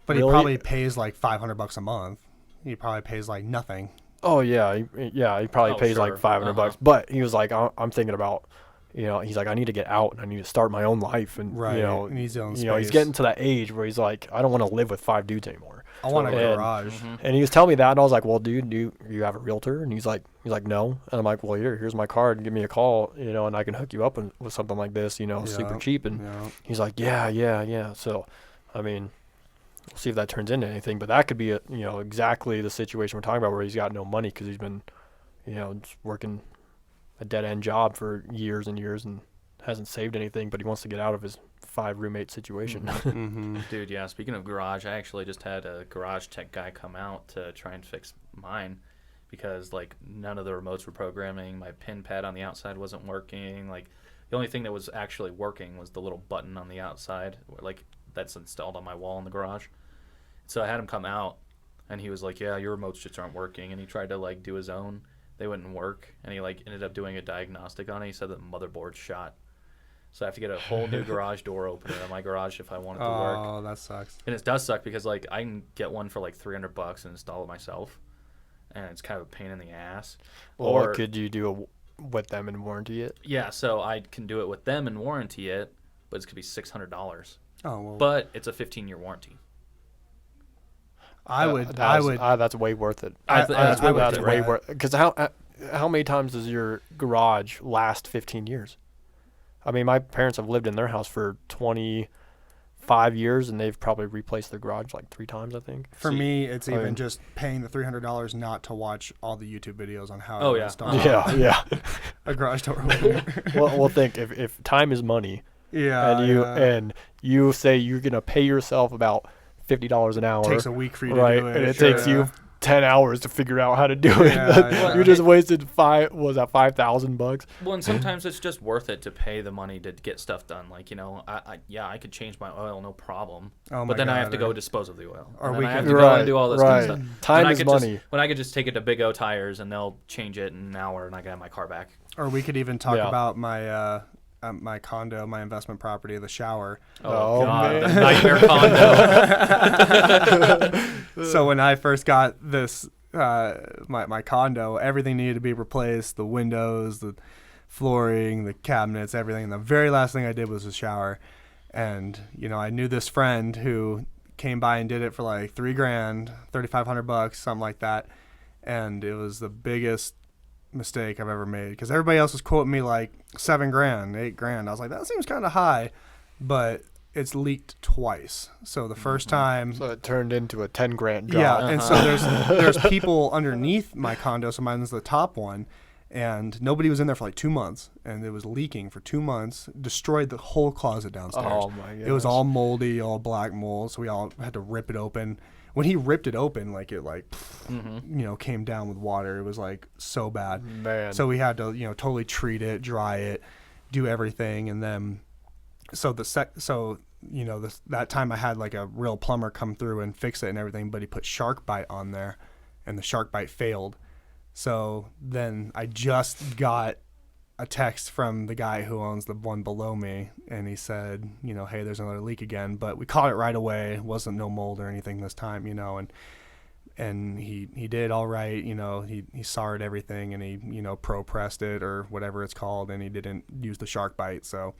But
really?
he probably pays like $500 a month. He probably pays like nothing.
Oh yeah, he probably
Oh,
pays
sure.
like $500. But he was like, I'm thinking about, he's like, I need to get out and I need to start my own life. And
Right. He needs his own
he's
space.
getting to that age where he's like, I don't want to live with 5 dudes anymore.
I want a
And-
garage.
And he was telling me that, and I was like, well, dude, do you have a realtor? And he's like, no. And I'm like, well, here's my card. Give me a call, and I can hook you up with something like this, super cheap. And
Yeah.
he's like, yeah. So, we'll see if that turns into anything. But that could be exactly the situation we're talking about, where he's got no money because he's been, just working a dead end job for years and years and hasn't saved anything, but he wants to get out of his 5 roommate situation.
Mm-hmm.
Dude, yeah, speaking of garage, I actually just had a garage tech guy come out to try and fix mine because, like, none of the remotes were programming. My pin pad on the outside wasn't working. Like, the only thing that was actually working was the little button on the outside, like, that's installed on my wall in the garage. So I had him come out, and he was like, yeah, your remotes just aren't working. And he tried to, like, do his own they wouldn't work, and he like ended up doing a diagnostic on it. He said that the motherboard's shot. So I have to get a whole new garage door opener in my garage if I want it to work.
Oh, that sucks.
And it does suck because like I can get one for like $300 and install it myself, and it's kind of a pain in the ass.
Or could you do with them and warranty it?
Yeah, so I can do it with them and warranty it, but it's gonna be $600.
Oh well.
But it's a 15-year warranty.
I would.
That's way worth it.
That's
way worth. Because how many times does your garage last 15 years? I mean, my parents have lived in their house for 25 years, and they've probably replaced their garage like 3 times, I think.
For me, it's even just paying the $300 not to watch all the YouTube videos on how to install a garage door opener.
well, think if time is money, and you say you're gonna pay yourself about $50 an hour.
It takes a week for you to do it.
And it takes you 10 hours to figure out how to do it. You just wasted $5,000.
Well, and sometimes it's just worth it to pay the money to get stuff done. Like, I could change my oil, no problem. But then I have to go dispose of the oil.
Or
and
we
then I have
could-
to go and do all this kind of stuff.
Time is money.
When I could just take it to Big O Tires and they'll change it in an hour and I can have my car back.
Or we could even talk about my my condo, my investment property, the shower.
Oh God,
man.
the nightmare condo.
So when I first got this, my condo, everything needed to be replaced: the windows, the flooring, the cabinets, everything. And the very last thing I did was the shower. And I knew this friend who came by and did it for like $3,000, $3,500, something like that. And it was the biggest mistake I've ever made, because everybody else was quoting me like $7,000, $8,000. I was like, that seems kind of high, but it's leaked twice. So the first time,
so it turned into a $10,000 job.
yeah, and so there's people underneath my condo. So mine's the top one, and nobody was in there for like 2 months, and it was leaking for 2 months. Destroyed the whole closet downstairs.
Oh my goodness.
It was all moldy, all black mold. So we all had to rip it open. When he ripped it open, like it came down with water. It was like so bad.
Man.
So we had to totally treat it, dry it, do everything, and then that time I had like a real plumber come through and fix it and everything, but he put shark bite on there, and the shark bite failed. So then I just got a text from the guy who owns the one below me, and he said, hey, there's another leak again, but we caught it right away. It wasn't no mold or anything this time, and he did all right. He soured everything, and he pro pressed it or whatever it's called, and he didn't use the shark bite, so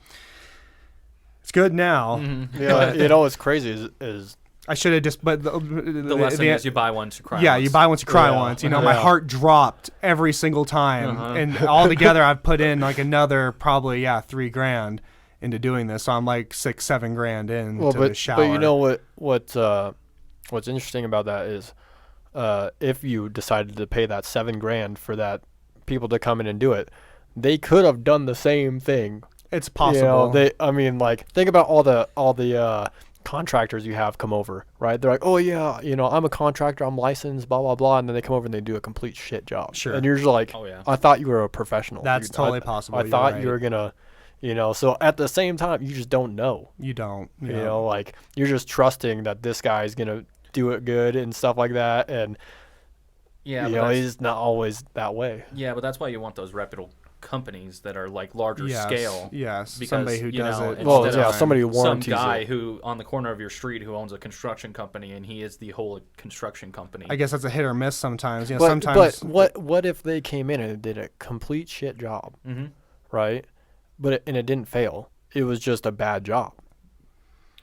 it's good now.
Mm-hmm.
Yeah, what's crazy is
I should have just, but the
lesson is you buy once, you cry
yeah,
once.
you buy once, you cry once. My heart dropped every single time, and all together I've put in like another probably $3,000 into doing this. So I'm like $6-7 in to the shower.
But you know what's interesting about that is, if you decided to pay that $7,000 for that people to come in and do it, they could have done the same thing.
It's possible.
Think about all the contractors you have come over, right? They're like, oh yeah, I'm a contractor, I'm licensed, blah blah blah, and then they come over and they do a complete shit job.
Sure.
And you're just like, oh yeah, I thought you were a professional.
That's totally possible.
I thought you were gonna, So at the same time, you just don't know.
You don't.
Like you're just trusting that this guy's gonna do it good and stuff like that, and he's not always that way.
Yeah, but that's why you want those reputable companies that are like larger scale.
Yes,
because,
somebody who does it.
Well, yeah, somebody who warranties
some guy
it.
who on the corner of your street who owns a construction company, and he is the whole construction company.
I guess that's a hit or miss sometimes.
But what if they came in and did a complete shit job, right? But it didn't fail. It was just a bad job.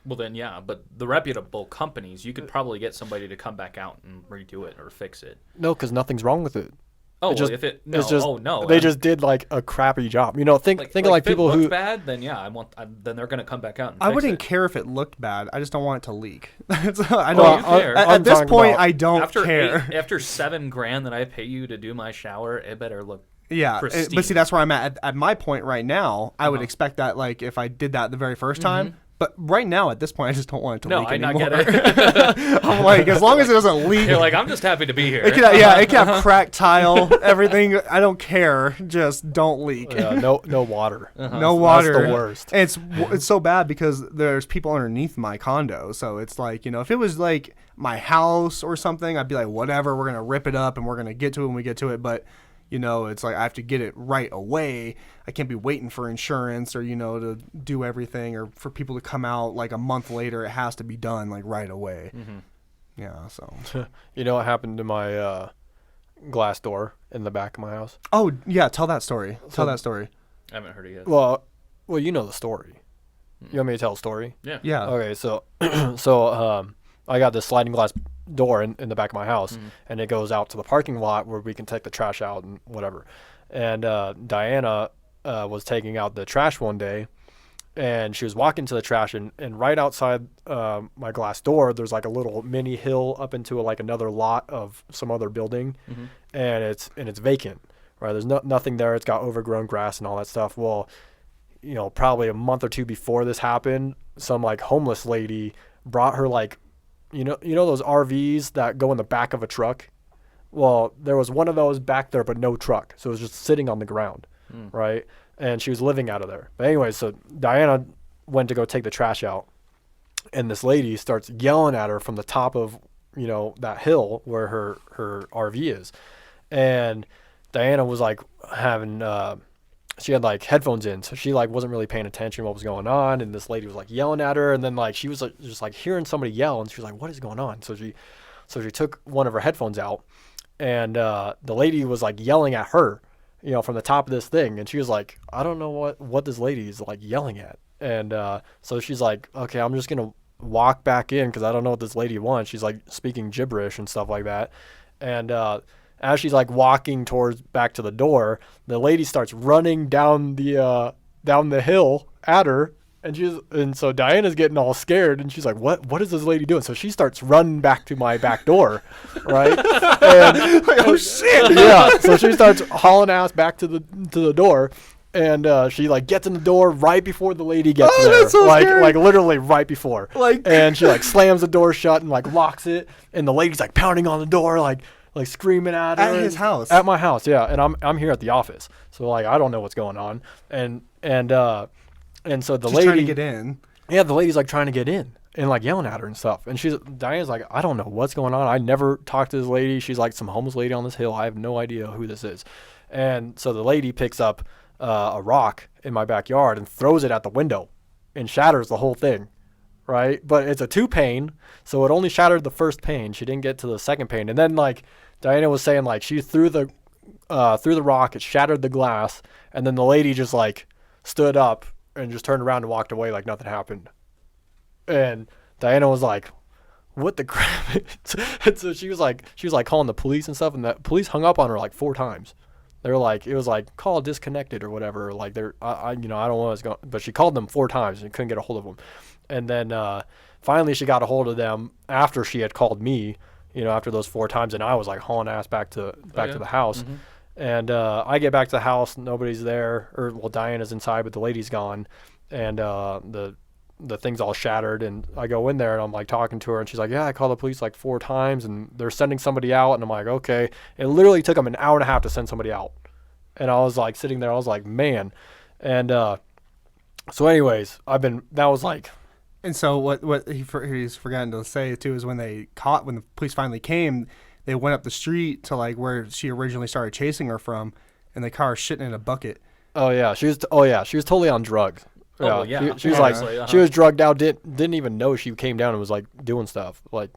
Well, then, yeah, but the reputable companies, you could probably get somebody to come back out and redo it or fix it.
No, because nothing's wrong with it.
Oh,
it just,
if it no,
it's just,
oh no,
they just did like a crappy job. Think of like people
if it
who
looks bad, then yeah, then they're gonna come back out. And
I
fix
wouldn't
it.
care if it looked bad. I just don't want it to leak.
You care.
At this point, I don't care.
After $7,000 that I pay you to do my shower, it better look.
Yeah,
pristine.
but see, that's where I'm at. At my point right now, I would expect that, like, if I did that the very first time. But right now, at this point, I just don't want it to leak anymore.
No, I get it.
I'm like, as long as it doesn't leak.
You're like, I'm just happy to be here.
It can have cracked tile, everything. I don't care. Just don't leak.
no water.
No water.
That's the worst.
And it's so bad because there's people underneath my condo. So it's like, if it was like my house or something, I'd be like, whatever, we're going to rip it up and we're going to get to it when we get to it. But It's like I have to get it right away. I can't be waiting for insurance or, to do everything, or for people to come out like a month later. It has to be done like right away.
Mm-hmm.
Yeah, so.
You know what happened to my glass door in the back of my house?
Oh, yeah, tell that story. Tell that story.
I haven't heard it yet.
Well, you know the story. You want me to tell the story?
Yeah.
Yeah.
Okay, so I got this sliding glass door in the back of my house, and it goes out to the parking lot where we can take the trash out and whatever. And Diana was taking out the trash one day, and she was walking to the trash, and right outside my glass door, there's like a little mini hill up into like another lot of some other building, and it's vacant, right? There's nothing there. It's got overgrown grass and all that stuff. Well, probably a month or two before this happened, some like homeless lady brought her like, you know those RVs that go in the back of a truck? Well, there was one of those back there, but no truck. So it was just sitting on the ground, right? And she was living out of there. But anyway, so Diana went to go take the trash out, and this lady starts yelling at her from the top of, that hill where her RV is. And Diana was like having, she had like headphones in, so she like wasn't really paying attention to what was going on, and this lady was like yelling at her, and then like she was like, just like hearing somebody yell, and she was like, what is going on? So she took one of her headphones out, and the lady was like yelling at her, from the top of this thing, and she was like, I don't know what this lady is like yelling at. And so she's like, okay, I'm just gonna walk back in because I don't know what this lady wants. She's like speaking gibberish and stuff like that. And as she's like walking towards back to the door, the lady starts running down the hill at her, and so Diana's getting all scared, and she's like, what is this lady doing? So she starts running back to my back door, right? And
Like, oh shit!
yeah, so she starts hauling ass back to the door, and she like gets in the door right before the lady gets there,
that's so scary.
like literally right before,
Like-
and she like slams the door shut and like locks it, and the lady's like pounding on the door, like screaming at her.
At his house.
At my house, yeah, and I'm here at the office, so like I don't know what's going on, and so the
She's
lady
trying to get in.
yeah, the lady's like trying to get in and like yelling at her and stuff. And Diana's like, I don't know what's going on. I never talked to this lady. She's like some homeless lady on this hill. I have no idea who this is. And so the lady picks up a rock in my backyard and throws it at the window and shatters the whole thing, right? But it's a 2-pane, so it only shattered the first pane. She didn't get to the second pane. And then like Diana was saying, like she threw the rock, it shattered the glass, and then the lady just like stood up and just turned around and walked away like nothing happened. And Diana was like, what the crap? And so she was like calling the police and stuff, and the police hung up on her like 4 times. They were like, it was like, call disconnected or whatever. Like I don't know what's going, but she called them 4 times and couldn't get a hold of them. And then finally she got a hold of them after she had called me, after those 4 times, and I was like hauling ass back to the house. Mm-hmm. And I get back to the house, nobody's there, or well, Diana's inside, but the lady's gone, and the thing's all shattered. And I go in there and I'm like talking to her, and she's like, yeah, I called the police like 4 times, and they're sending somebody out. And I'm like, okay. It literally took them an hour and a half to send somebody out, and I was like sitting there, I was like, man. And so anyways, that was like.
And so what he's forgotten to say too is when the police finally came, they went up the street to like where she originally started chasing her from, and the car was shitting in a bucket.
Oh yeah, she was totally on drugs.
Oh, well, yeah.
She was like, she was drugged out. Didn't even know she came down and was like doing stuff. Like,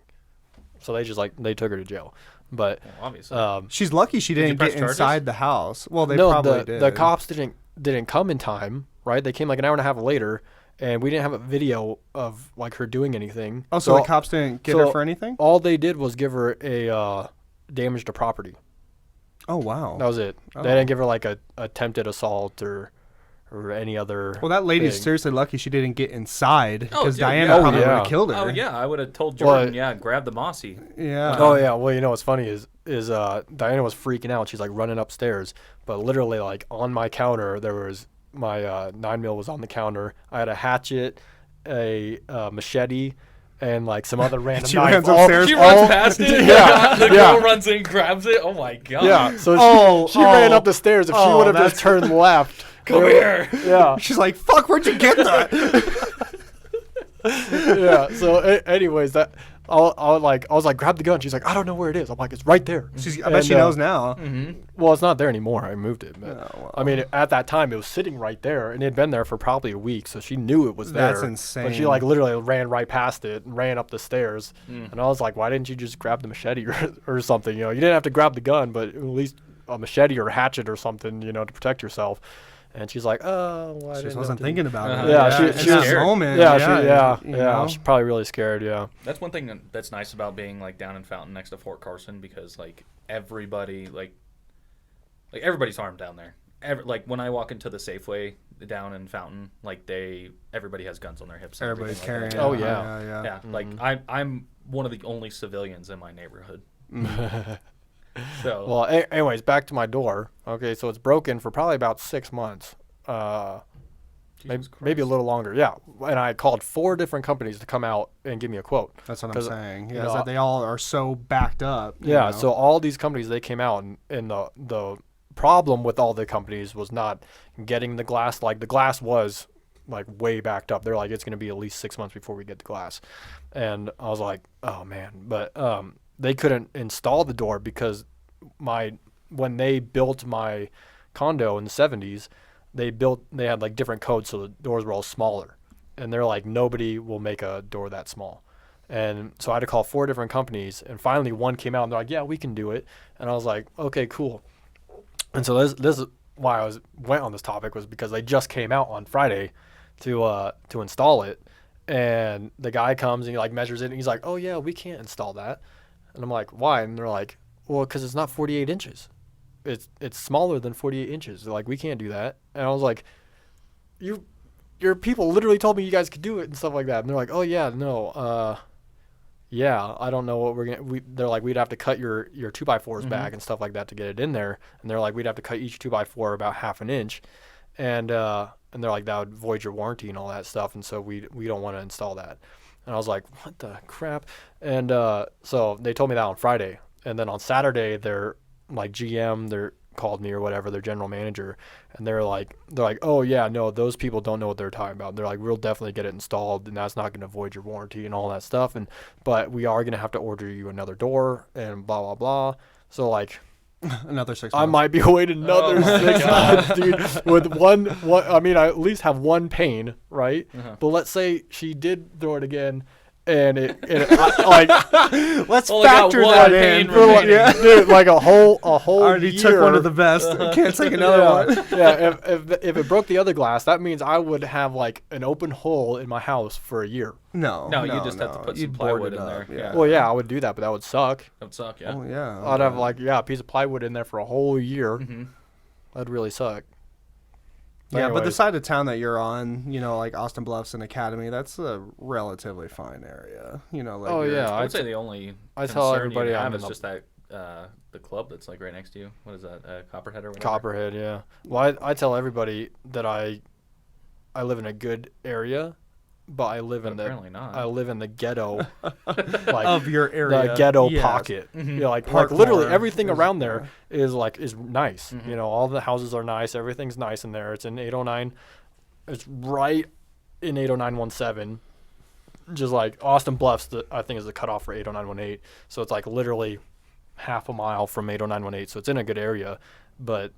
so they just like they took her to jail. But
obviously,
she's lucky she didn't get inside the house. Well, they
no,
probably did.
The cops didn't come in time, right? They came like an hour and a half later, and we didn't have a video of like her doing anything.
Oh, so the cops didn't get her for anything?
All they did was give her a damage to property.
Oh wow,
that was it. Oh. They didn't give her like a attempted assault or any other.
Well, that lady's seriously lucky she didn't get inside, because Diana probably would have killed her.
Oh yeah, I would have told Jordan, grab the mossy.
Yeah.
Oh yeah. Well, what's funny is Diana was freaking out. She's like running upstairs, but literally like on my counter there was my 9mm was on the counter. I had a hatchet, a machete, and like some other random knife.
Runs upstairs. She runs past it.
Yeah.
The girl runs in, grabs it. Oh my god.
Yeah. So she ran up the stairs. If she would have just turned left.
Come here.
Yeah.
She's like, fuck, where'd you get that?
Yeah. So anyways, I was like, grab the gun. She's like, I don't know where it is. I'm like, it's right there.
I bet she knows now.
Well, it's not there anymore. I moved it. But,
well.
I mean, at that time, it was sitting right there, and it had been there for probably a week, so she knew it was there.
That's insane.
But she like literally ran right past it and ran up the stairs. And I was like, why didn't you just grab the machete or something? You know, you didn't have to grab the gun, but at least a machete or hatchet or something, you know, to protect yourself. And she's like, oh, well, I
She
didn't
wasn't
know
thinking about it.
Yeah,
in
she
that
was
moment.
Yeah,
you know?
she's probably really scared. Yeah.
That's one thing that's nice about being like down in Fountain next to Fort Carson, because like everybody's armed down there. Like when I walk into the Safeway down in Fountain, like everybody has guns on their hips. And
Everybody's
everything
carrying.
like
Oh,
that.
yeah.
Like I'm one of the only civilians in my neighborhood. So
Well, anyways, back to my door. Okay, so it's broken for probably about 6 months. Maybe a little longer. Yeah. And I called 4 different companies to come out and give me a quote.
That's what I'm saying. Yeah,
know,
is that they all are so backed up. you
Yeah,
know?
so all these companies, they came out, and the problem with all the companies was not getting the glass. Like, the glass was like way backed up. They're like, it's going to be at least 6 months before we get the glass. And I was like, oh man. But they couldn't install the door because when they built my condo in the 70s, they had like different codes, so the doors were all smaller. And they're like, nobody will make a door that small. And so I had to call 4 different companies, and finally one came out and they're like, yeah, we can do it. And I was like, okay, cool. And so this is why I went on this topic, was because they just came out on Friday to install it. And the guy comes and he like measures it, and he's like, oh yeah, we can't install that. And I'm like, why? And they're like, well, because it's not 48 inches. It's smaller than 48 inches. They're like, we can't do that. And I was like, your people literally told me you guys could do it and stuff like that. And they're like, oh yeah, no, yeah, I don't know what we're gonna. They're like, we'd have to cut your 2x4s back and stuff like that to get it in there. And they're like, we'd have to cut each 2x4 about half an inch, and they're like, that would void your warranty and all that stuff. And so we don't want to install that. And I was like, what the crap? And so they told me that on Friday, and then on Saturday, they're like GM, they're called me or whatever, their general manager, and they're like, oh yeah, no, those people don't know what they're talking about. They're like, we'll definitely get it installed, and that's not going to void your warranty and all that stuff, but we are going to have to order you another door and blah blah blah. So like,
another 6 months.
I might be waiting another 6 months, dude. With one, I mean, I at least have one pane, right? But let's say she did throw it again, and
let's
Only
factor
got
that
one
in.
pane remaining.
Yeah.
dude, like a whole
Already
year.
took one of the best. Can't take another one.
Yeah, if it broke the other glass, that means I would have like an open hole in my house for a year.
No, you just have to put some
You'd board
plywood
it
in there.
up,
Yeah.
Well, yeah, I would do that, but that would suck.
That would suck. Yeah.
Oh yeah.
I'd have like a piece of plywood in there for a whole year.
Mm-hmm.
That'd really suck.
Yeah, but the
Anyways.
side of town that you're on, you know, like Austin Bluffs and Academy, that's a relatively fine area. You know, like
Oh,
you're-
yeah.
I would say the only
I tell
concern
everybody
you
I'm
have
in
is
the-
just that the club that's like right next to you. What is that? Copperhead or whatever?
Copperhead, yeah. Well, I tell everybody that I live in a good area, but I live
But
in the
apparently not.
I live in the ghetto, like
of your area.
the ghetto
Yes.
pocket.
Mhm.
You know, like
Parkmore
literally everything
is-
around there is nice.
Mhm.
You know, all the houses are nice. Everything's nice in there. It's in 809. It's right in 80917. Just like Austin Bluffs, I think is the cutoff for 80918. So it's like literally half a mile from 80918. So it's in a good area, but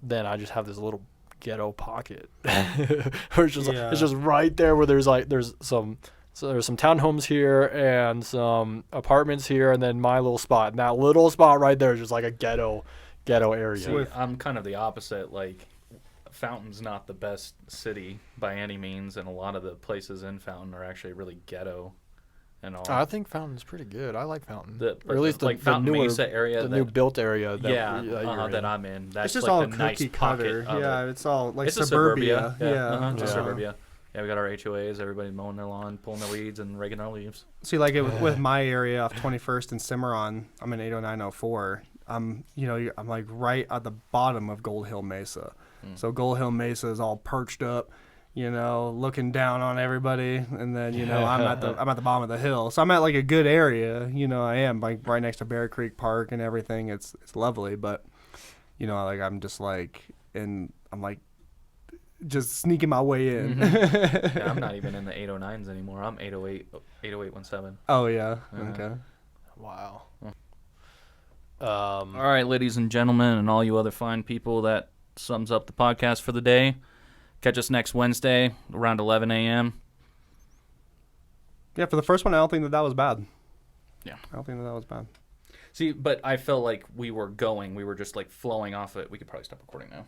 then I just have this little ghetto pocket. Where it's just
Yeah.
it's just right there where there's some townhomes here and some apartments here, and then my little spot. And that little spot right there is just like a ghetto area.
See, I'm kind of the opposite. Like, Fountain's not the best city by any means, and a lot of the places in Fountain are actually really ghetto and all.
I think Fountain's pretty good. I like Fountain.
Or
at least the
Fountain
newer,
Mesa area,
the
that,
new built area. That
that
you're in.
I'm in. That's
It's just
like
all
the nice
cookie
pocket
cutter.
of
Yeah,
it.
it's all like
It's a
suburbia.
Yeah, just
Yeah.
suburbia. Yeah, we got our HOAs. Everybody mowing their lawn, pulling their weeds, and raking our leaves.
See, like with my area off 21st and Cimarron, I'm in 80904. I'm like right at the bottom of Gold Hill Mesa. So Gold Hill Mesa is all perched up, you know, looking down on everybody, and then I'm at the bottom of the hill. So I'm at like a good area, I am like right next to Bear Creek Park and everything. It's lovely, but like I'm just like I'm like just sneaking my way in.
Yeah, I'm not even in the 809s anymore. I'm 80817.
Oh yeah. Okay.
Wow.
All right, ladies and gentlemen, and all you other fine people, that sums up the podcast for the day. Catch us next Wednesday around 11 a.m.
Yeah, for the first one, I don't think that was bad.
Yeah.
I don't think that was bad.
See, but I felt like we were just like flowing off it. We could probably stop recording now.